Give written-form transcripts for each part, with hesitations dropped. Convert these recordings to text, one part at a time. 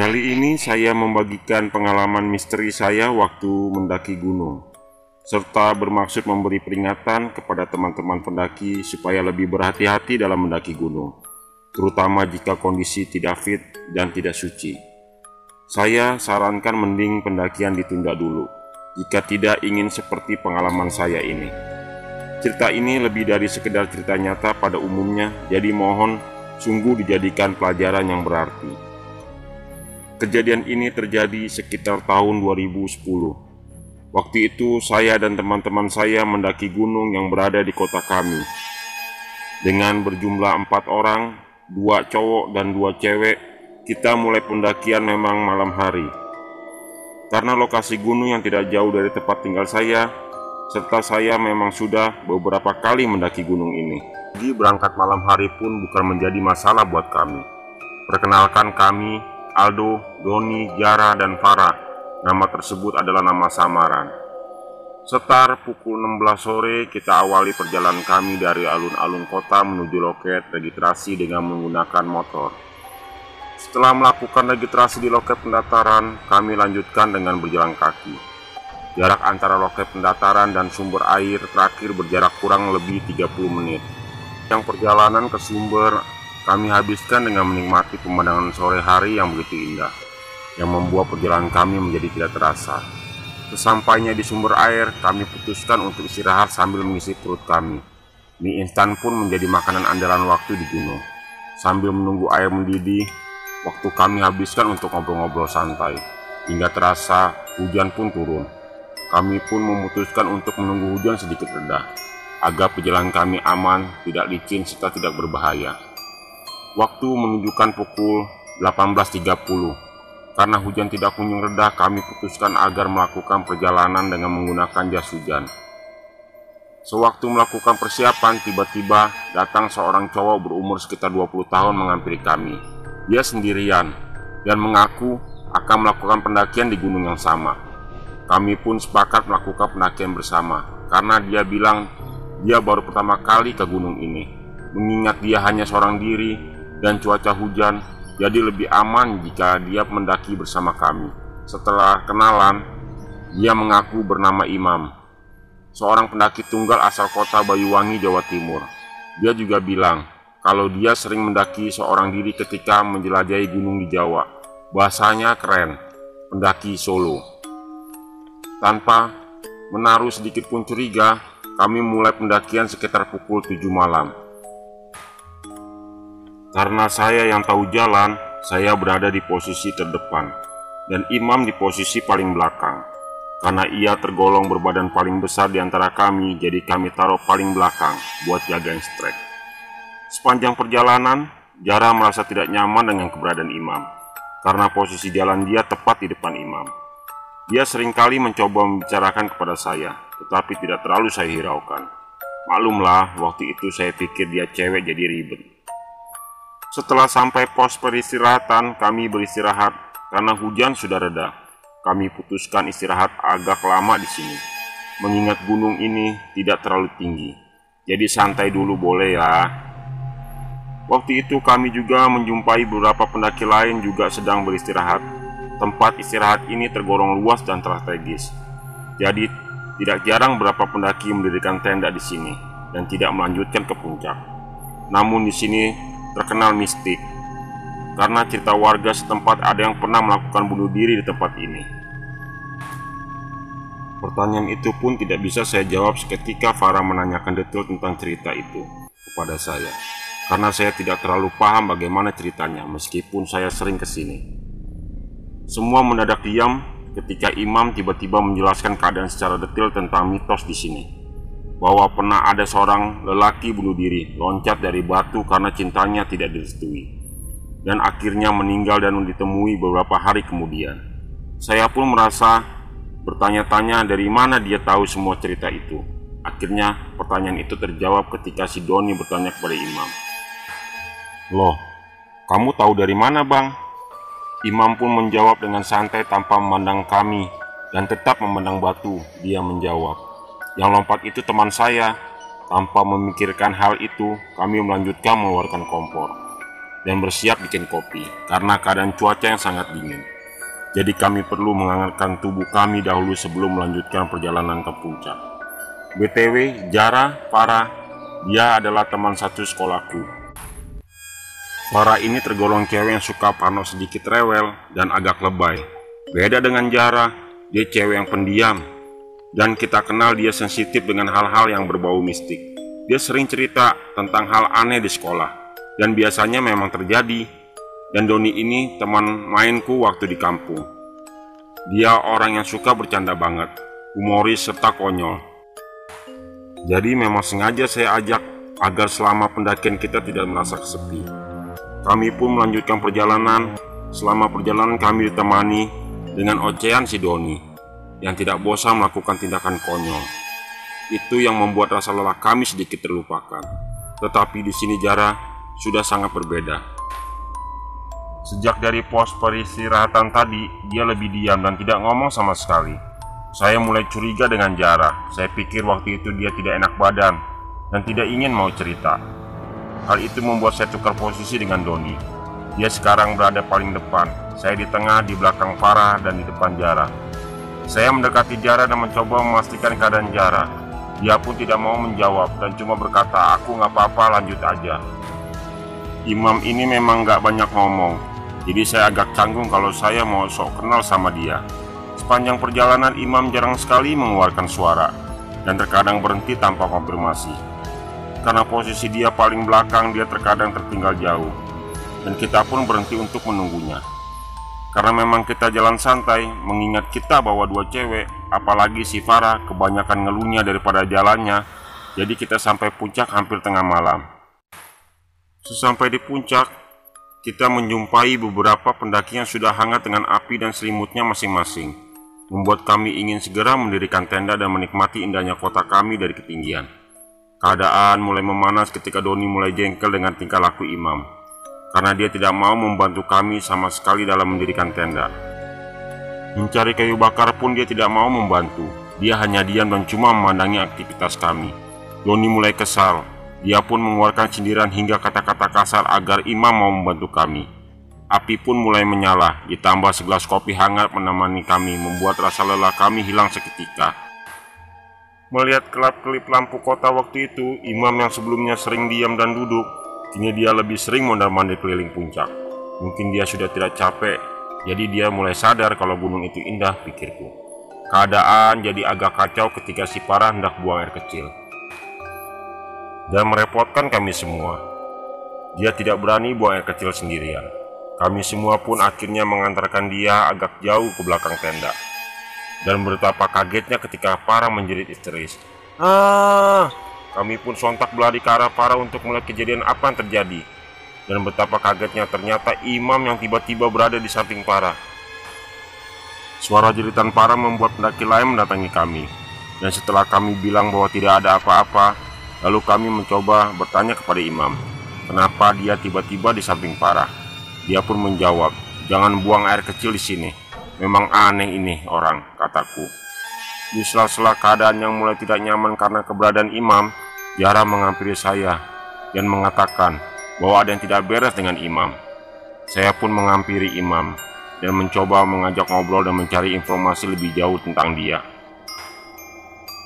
Kali ini saya membagikan pengalaman misteri saya waktu mendaki gunung, serta bermaksud memberi peringatan kepada teman-teman pendaki supaya lebih berhati-hati dalam mendaki gunung, terutama jika kondisi tidak fit dan tidak suci. Saya sarankan mending pendakian ditunda dulu, jika tidak ingin seperti pengalaman saya ini. Cerita ini lebih dari sekedar cerita nyata pada umumnya, jadi mohon sungguh dijadikan pelajaran yang berarti. Kejadian ini terjadi sekitar tahun 2010. Waktu itu saya dan teman-teman saya mendaki gunung yang berada di kota kami. Dengan berjumlah 4 orang, 2 cowok dan 2 cewek, kita mulai pendakian memang malam hari. Karena lokasi gunung yang tidak jauh dari tempat tinggal saya, serta saya memang sudah beberapa kali mendaki gunung ini. Jadi berangkat malam hari pun bukan menjadi masalah buat kami. Perkenalkan, kami Aldo, Doni, Jara, dan Farah. Nama tersebut adalah nama samaran. Sekitar pukul 16 sore kita awali perjalanan kami dari alun-alun kota menuju loket registrasi dengan menggunakan motor. Setelah melakukan registrasi di loket pendaftaran, kami lanjutkan dengan berjalan kaki. Jarak antara loket pendaftaran dan sumber air terakhir berjarak kurang lebih 30 menit. Yang perjalanan ke sumber kami habiskan dengan menikmati pemandangan sore hari yang begitu indah, yang membuat perjalanan kami menjadi tidak terasa. Sesampainya di sumber air, kami putuskan untuk istirahat sambil mengisi perut kami. Mie instan pun menjadi makanan andalan waktu di gunung. Sambil menunggu air mendidih, waktu kami habiskan untuk ngobrol-ngobrol santai. Hingga terasa hujan pun turun. Kami pun memutuskan untuk menunggu hujan sedikit reda, agar perjalanan kami aman, tidak licin, serta tidak berbahaya. Waktu menunjukkan pukul 18.30. Karena hujan tidak kunjung reda, kami putuskan agar melakukan perjalanan dengan menggunakan jas hujan. Sewaktu melakukan persiapan, tiba-tiba datang seorang cowok berumur sekitar 20 tahun menghampiri kami. Dia sendirian dan mengaku akan melakukan pendakian di gunung yang sama. Kami pun sepakat melakukan pendakian bersama, karena dia bilang dia baru pertama kali ke gunung ini. Mengingat dia hanya seorang diri dan cuaca hujan, jadi lebih aman jika dia mendaki bersama kami. Setelah kenalan, dia mengaku bernama Imam, seorang pendaki tunggal asal kota Banyuwangi, Jawa Timur. Dia juga bilang kalau dia sering mendaki seorang diri ketika menjelajahi gunung di Jawa. Bahasanya keren, pendaki solo. Tanpa menaruh sedikit pun curiga, kami mulai pendakian sekitar pukul 7 malam. Karena saya yang tahu jalan, saya berada di posisi terdepan, dan Imam di posisi paling belakang. Karena ia tergolong berbadan paling besar di antara kami, jadi kami taruh paling belakang buat jagain strek. Sepanjang perjalanan, Jara merasa tidak nyaman dengan keberadaan Imam, karena posisi jalan dia tepat di depan Imam. Dia seringkali mencoba membicarakan kepada saya, tetapi tidak terlalu saya hiraukan. Maklumlah, waktu itu saya pikir dia cewek jadi ribet. Setelah sampai pos peristirahatan, kami beristirahat karena hujan sudah reda. Kami putuskan istirahat agak lama di sini, mengingat gunung ini tidak terlalu tinggi, jadi santai dulu boleh ya. Waktu itu kami juga menjumpai beberapa pendaki lain juga sedang beristirahat. Tempat istirahat ini tergolong luas dan strategis, jadi tidak jarang beberapa pendaki mendirikan tenda di sini dan tidak melanjutkan ke puncak. Namun di sini terkenal mistik, karena cerita warga setempat ada yang pernah melakukan bunuh diri di tempat ini. Pertanyaan itu pun tidak bisa saya jawab seketika Farah menanyakan detail tentang cerita itu kepada saya, karena saya tidak terlalu paham bagaimana ceritanya meskipun saya sering kesini. Semua mendadak diam ketika Imam tiba-tiba menjelaskan keadaan secara detail tentang mitos di sini, bahwa pernah ada seorang lelaki bunuh diri, loncat dari batu karena cintanya tidak direstui, dan akhirnya meninggal dan ditemui beberapa hari kemudian. Saya pun merasa bertanya-tanya dari mana dia tahu semua cerita itu. Akhirnya pertanyaan itu terjawab ketika si Doni bertanya kepada Imam, "Loh, kamu tahu dari mana, Bang?" Imam pun menjawab dengan santai tanpa memandang kami dan tetap memandang batu. Dia menjawab, "Yang lompat itu teman saya." Tanpa memikirkan hal itu, kami melanjutkan mengeluarkan kompor. dan bersiap bikin kopi karena keadaan cuaca yang sangat dingin. Jadi kami perlu menghangatkan tubuh kami dahulu sebelum melanjutkan perjalanan ke puncak. BTW, Jara, Farah, dia adalah teman satu sekolahku. Farah ini tergolong cewek yang suka parno sedikit rewel dan agak lebay. Beda dengan Jara, dia cewek yang pendiam. Dan kita kenal dia sensitif dengan hal-hal yang berbau mistik. Dia sering cerita tentang hal aneh di sekolah. Dan biasanya memang terjadi. Dan Doni ini teman mainku waktu di kampung. Dia orang yang suka bercanda banget, humoris serta konyol. Jadi memang sengaja saya ajak agar selama pendakian kita tidak merasa kesepi. Kami pun melanjutkan perjalanan. Selama perjalanan kami ditemani dengan ocehan si Doni yang tidak bosan melakukan tindakan konyol. Itu yang membuat rasa lelah kami sedikit terlupakan. Tetapi di sini Jara sudah sangat berbeda. Sejak dari pos peristirahatan tadi, dia lebih diam dan tidak ngomong sama sekali. Saya mulai curiga dengan Jara. Saya pikir waktu itu dia tidak enak badan dan tidak ingin mau cerita. Hal itu membuat saya tukar posisi dengan Doni. Dia sekarang berada paling depan. Saya di tengah, di belakang Farah, dan di depan Jara. Saya mendekati Jara dan mencoba memastikan keadaan Jara. Dia pun tidak mau menjawab dan cuma berkata, "Aku nggak apa-apa, lanjut aja." Imam ini memang nggak banyak ngomong. Jadi saya agak canggung kalau saya mau sok kenal sama dia. Sepanjang perjalanan Imam jarang sekali mengeluarkan suara dan terkadang berhenti tanpa konfirmasi. Karena posisi dia paling belakang, dia terkadang tertinggal jauh. Dan kita pun berhenti untuk menunggunya. Karena memang kita jalan santai, mengingat kita bawa dua cewek, apalagi si Farah kebanyakan ngeluhnya daripada jalannya. Jadi kita sampai puncak hampir tengah malam. Sesampai di puncak, kita menjumpai beberapa pendaki yang sudah hangat dengan api dan selimutnya masing-masing, membuat kami ingin segera mendirikan tenda dan menikmati indahnya kota kami dari ketinggian. Keadaan mulai memanas ketika Doni mulai jengkel dengan tingkah laku Imam, karena dia tidak mau membantu kami sama sekali dalam mendirikan tenda. Mencari kayu bakar pun dia tidak mau membantu, dia hanya diam dan cuma memandangi aktivitas kami. Doni mulai kesal. Dia pun mengeluarkan sindiran hingga kata-kata kasar agar Imam mau membantu kami. Api pun mulai menyala, ditambah segelas kopi hangat menemani kami, membuat rasa lelah kami hilang seketika. Melihat kelap-kelip lampu kota waktu itu, Imam yang sebelumnya sering diam dan duduk, kini dia lebih sering mondar-mandir keliling puncak. Mungkin dia sudah tidak capek, jadi dia mulai sadar kalau gunung itu indah, pikirku. Keadaan jadi agak kacau ketika si Farah hendak buang air kecil. Dan merepotkan kami semua. Dia tidak berani buang air kecil sendirian. Kami semua pun akhirnya mengantarkan dia agak jauh ke belakang tenda. Dan betapa kagetnya ketika Farah menjerit histeris. Kami pun sontak berlari ke arah Farah untuk melihat kejadian apa yang terjadi. Dan betapa kagetnya ternyata Imam yang tiba-tiba berada di samping Farah. Suara jeritan Farah membuat pendaki lain mendatangi kami. Dan setelah kami bilang bahwa tidak ada apa-apa, lalu kami mencoba bertanya kepada Imam, kenapa dia tiba-tiba di samping Farah. Dia pun menjawab, "Jangan buang air kecil di sini. Memang aneh ini orang," kataku. Di sela-sela keadaan yang mulai tidak nyaman karena keberadaan Imam, Jara menghampiri saya dan mengatakan bahwa ada yang tidak beres dengan Imam. Saya pun menghampiri Imam dan mencoba mengajak ngobrol dan mencari informasi lebih jauh tentang dia.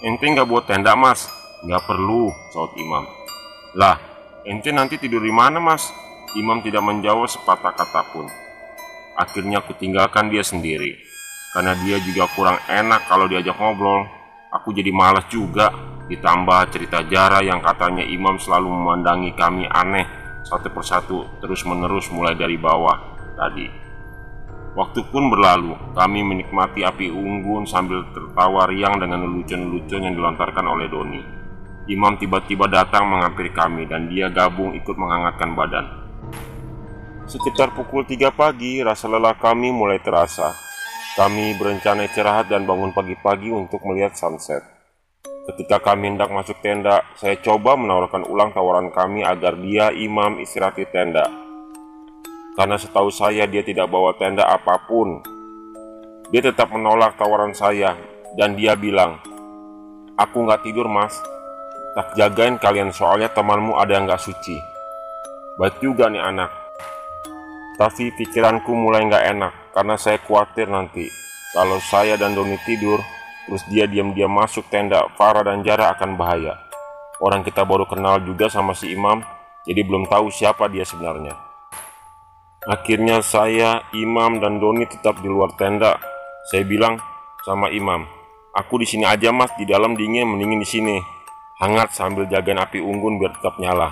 "Ente nggak buat tenda, Mas?" "Nggak perlu," saut Imam. "Lah, ente nanti tidur di mana, Mas?" Imam tidak menjawab sepatah kata pun. Akhirnya aku tinggalkan dia sendiri. Karena dia juga kurang enak kalau diajak ngobrol. Aku jadi malas juga. Ditambah cerita Jara yang katanya Imam selalu memandangi kami aneh satu persatu terus-menerus mulai dari bawah tadi. Waktu pun berlalu. Kami menikmati api unggun sambil tertawa riang dengan lelucon-lelucon yang dilontarkan oleh Doni. Imam tiba-tiba datang menghampiri kami dan dia gabung ikut menghangatkan badan. Sekitar pukul 3 pagi, rasa lelah kami mulai terasa. Kami berencana istirahat dan bangun pagi-pagi untuk melihat sunset. Ketika kami hendak masuk tenda, saya coba menawarkan ulang tawaran kami agar dia, Imam, istirahat di tenda. Karena setahu saya dia tidak bawa tenda apapun. Dia tetap menolak tawaran saya dan dia bilang, "Aku nggak tidur, Mas. Tak jagain kalian soalnya temanmu ada yang nggak suci." Baik juga nih anak. Tapi pikiranku mulai nggak enak karena saya khawatir nanti kalau saya dan Doni tidur, terus dia diam-diam masuk tenda, Farah dan Jara akan bahaya. Orang kita baru kenal juga sama si Imam, jadi belum tahu siapa dia sebenarnya. Akhirnya saya, Imam, dan Doni tetap di luar tenda. Saya bilang sama Imam, aku di sini aja mas, di dalam dingin, mendingin di sini. Hangat sambil jagain api unggun biar tetap nyala.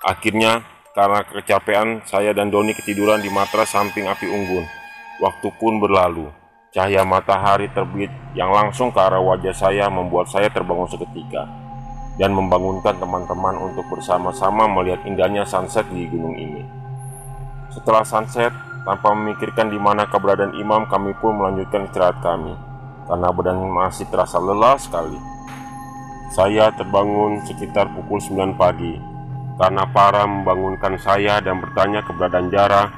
Akhirnya karena kecapean, saya dan Doni ketiduran di matras samping api unggun. Waktu pun berlalu. Cahaya matahari terbit yang langsung ke arah wajah saya membuat saya terbangun seketika dan membangunkan teman-teman untuk bersama-sama melihat indahnya sunset di gunung ini. Setelah sunset, tanpa memikirkan di mana keberadaan Imam, kami pun melanjutkan istirahat kami karena badan masih terasa lelah sekali. Saya terbangun sekitar pukul 9 pagi. Karena Farah membangunkan saya dan bertanya keberadaan Jara,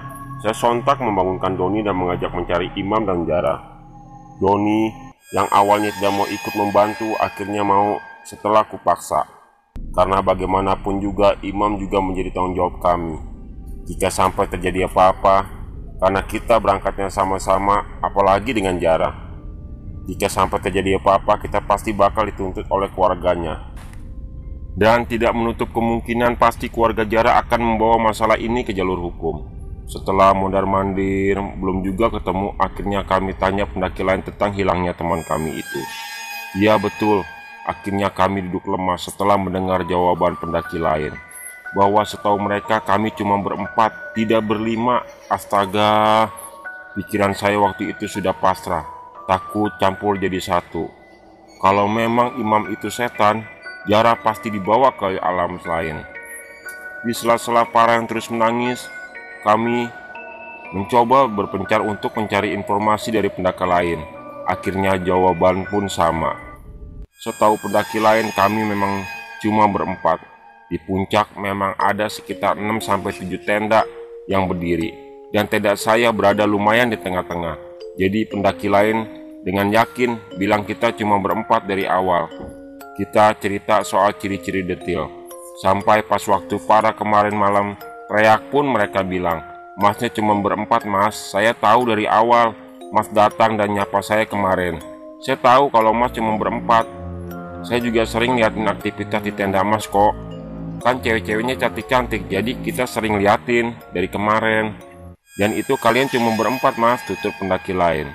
saya sontak membangunkan Doni dan mengajak mencari Imam dan Jara. Doni yang awalnya tidak mau ikut membantu akhirnya mau setelah kupaksa. Karena bagaimanapun juga Imam juga menjadi tanggung jawab kami. Jika sampai terjadi apa-apa, karena kita berangkatnya sama-sama, apalagi dengan Jara. Jika sampai terjadi apa-apa, kita pasti bakal dituntut oleh keluarganya. Dan tidak menutup kemungkinan pasti keluarga Jara akan membawa masalah ini ke jalur hukum. Setelah mondar-mandir, belum juga ketemu, akhirnya kami tanya pendaki lain tentang hilangnya teman kami itu. Ya betul, akhirnya kami duduk lemas setelah mendengar jawaban pendaki lain, bahwa setahu mereka kami cuma berempat, tidak berlima. Astaga, pikiran saya waktu itu sudah pasrah, takut campur jadi satu. Kalau memang Imam itu setan, Jara pasti dibawa ke alam lain. Di sela-sela Farah yang terus menangis, kami mencoba berpencar untuk mencari informasi dari pendaki lain. Akhirnya jawaban pun sama. Setahu pendaki lain, kami memang cuma berempat. Di puncak memang ada sekitar 6-7 tenda yang berdiri, dan tenda saya berada lumayan di tengah-tengah. Jadi pendaki lain dengan yakin bilang kita cuma berempat dari awal. Kita cerita soal ciri-ciri detail. Sampai pas waktu Farah kemarin malam teriak pun mereka bilang, masnya cuma berempat mas, saya tahu dari awal. Mas datang dan nyapa saya kemarin. Saya tahu kalau mas cuma berempat. Saya juga sering liatin aktivitas di tenda mas kok. Kan cewek-ceweknya cantik-cantik, jadi kita sering liatin dari kemarin. Dan itu kalian cuma berempat mas, tutur pendaki lain.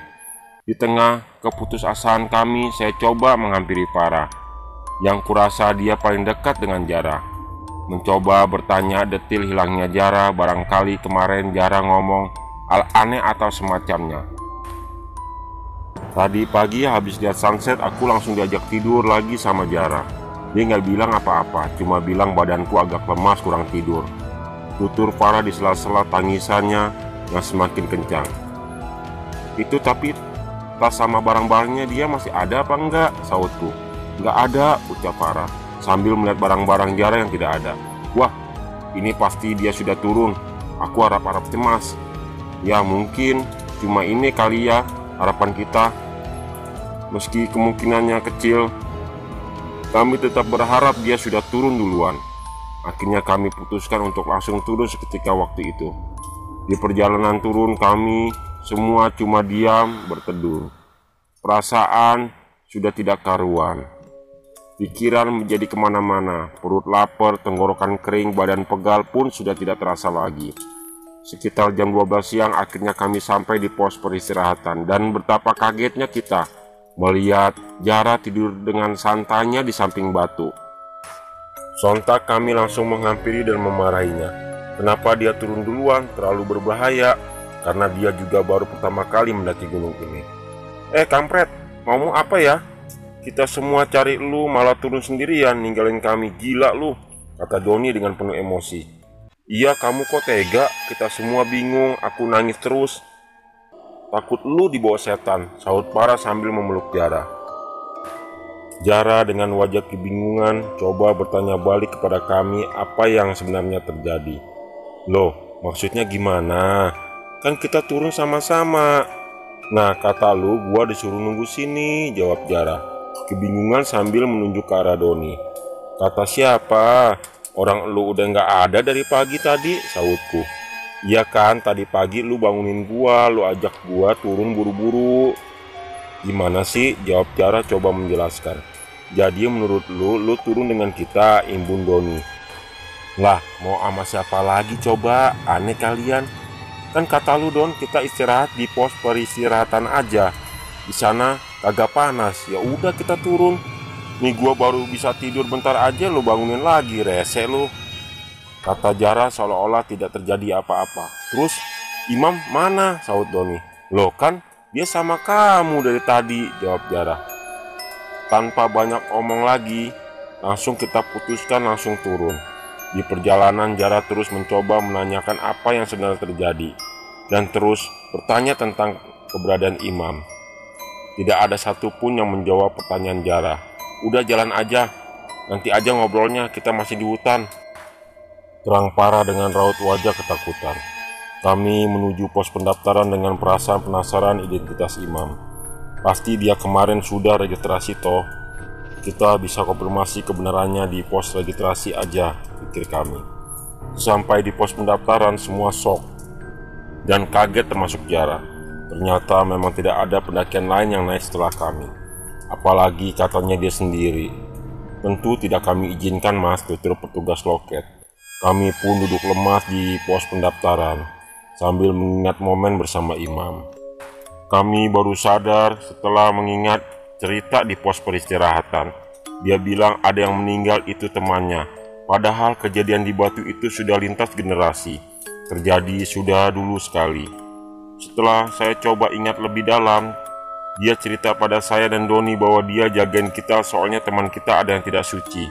Di tengah keputusasaan kami, saya coba menghampiri Farah, yang kurasa dia paling dekat dengan Jara. Mencoba bertanya detail hilangnya Jara, barangkali kemarin Jara ngomong hal aneh atau semacamnya. Tadi pagi habis lihat sunset, aku langsung diajak tidur lagi sama Jara. Dia nggak bilang apa-apa, cuma bilang badanku agak lemas kurang tidur. Tutur Farah di sela-sela tangisannya yang semakin kencang. Itu tapi tas sama barang-barangnya dia masih ada apa enggak? Sautku. Nggak ada, ucap Farah sambil melihat barang-barang Jara yang tidak ada. Wah, ini pasti dia sudah turun. Aku harap-harap cemas. Ya mungkin cuma ini kali ya harapan kita. Meski kemungkinannya kecil, kami tetap berharap dia sudah turun duluan. Akhirnya kami putuskan untuk langsung turun seketika waktu itu. Di perjalanan turun kami semua cuma diam berteduh. Perasaan sudah tidak karuan. Pikiran menjadi kemana-mana, perut lapar, tenggorokan kering, badan pegal pun sudah tidak terasa lagi. Sekitar jam 12 siang akhirnya kami sampai di pos peristirahatan, dan betapa kagetnya kita melihat Jara tidur dengan santainya di samping batu. Sontak kami langsung menghampiri dan memarahinya. Kenapa dia turun duluan? Terlalu berbahaya, karena dia juga baru pertama kali mendaki gunung ini. Kampret, mau apa ya? Kita semua cari lu malah turun sendirian ninggalin kami, gila lu, kata Doni dengan penuh emosi. Iya kamu kok tega, kita semua bingung, aku nangis terus. Takut lu dibawa setan, sahut Farah sambil memeluk Jara. Jara dengan wajah kebingungan coba bertanya balik kepada kami apa yang sebenarnya terjadi. Loh, maksudnya gimana? Kan kita turun sama-sama. Nah kata lu gua disuruh nunggu sini, jawab Jara kebingungan sambil menunjuk ke arah Doni. Kata siapa? Orang lu udah nggak ada dari pagi tadi, sahutku. Iya kan, tadi pagi lu bangunin gua, lu ajak gua turun buru-buru. Gimana sih? Jawab Jara coba menjelaskan. Jadi menurut lu turun dengan kita, Imbun Doni. Lah, mau sama siapa lagi coba? Aneh kalian. Kan kata lu Don, kita istirahat di pos peristirahatan aja. Di sana kagak panas. Ya udah kita turun. Nih gua baru bisa tidur bentar aja lu bangunin lagi, rese lu. Kata Jara seolah-olah tidak terjadi apa-apa. Terus Imam mana? Saut Doni. Loh kan dia sama kamu dari tadi, jawab Jara. Tanpa banyak omong lagi, langsung kita putuskan langsung turun. Di perjalanan Jara terus mencoba menanyakan apa yang sebenarnya terjadi dan terus bertanya tentang keberadaan Imam. Tidak ada satupun yang menjawab pertanyaan Jara. Udah jalan aja, nanti aja ngobrolnya, kita masih di hutan. Terang parah dengan raut wajah ketakutan. Kami menuju pos pendaftaran dengan perasaan penasaran identitas Imam. Pasti dia kemarin sudah registrasi toh. Kita bisa konfirmasi kebenarannya di pos registrasi aja, pikir kami. Sampai di pos pendaftaran semua shock dan kaget termasuk Jara. Ternyata memang tidak ada pendakian lain yang naik setelah kami. Apalagi katanya dia sendiri. Tentu tidak kami izinkan mas, tutur petugas loket. Kami pun duduk lemas di pos pendaftaran sambil mengingat momen bersama Imam. Kami baru sadar setelah mengingat cerita di pos peristirahatan. Dia bilang ada yang meninggal itu temannya. Padahal kejadian di Batu itu sudah lintas generasi. Terjadi sudah dulu sekali. Setelah saya coba ingat lebih dalam, dia cerita pada saya dan Doni bahwa dia jagain kita soalnya teman kita ada yang tidak suci.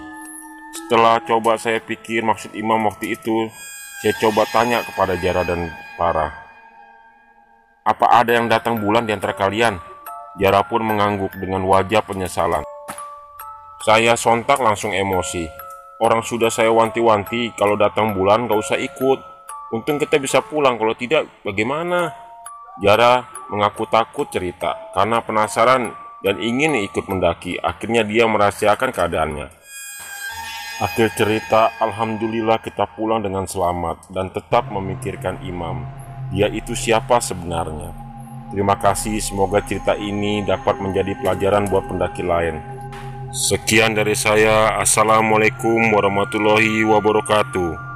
Setelah coba saya pikir maksud Imam waktu itu, saya coba tanya kepada Jara dan Farah. Apa ada yang datang bulan di antara kalian? Jara pun mengangguk dengan wajah penyesalan. Saya sontak langsung emosi. Orang sudah saya wanti-wanti kalau datang bulan gak usah ikut. Untung kita bisa pulang, kalau tidak bagaimana? Jara mengaku takut cerita karena penasaran dan ingin ikut mendaki. Akhirnya dia merahasiakan keadaannya. Akhir cerita, alhamdulillah kita pulang dengan selamat dan tetap memikirkan Imam. Dia itu siapa sebenarnya? Terima kasih, semoga cerita ini dapat menjadi pelajaran buat pendaki lain. Sekian dari saya. Assalamualaikum warahmatullahi wabarakatuh.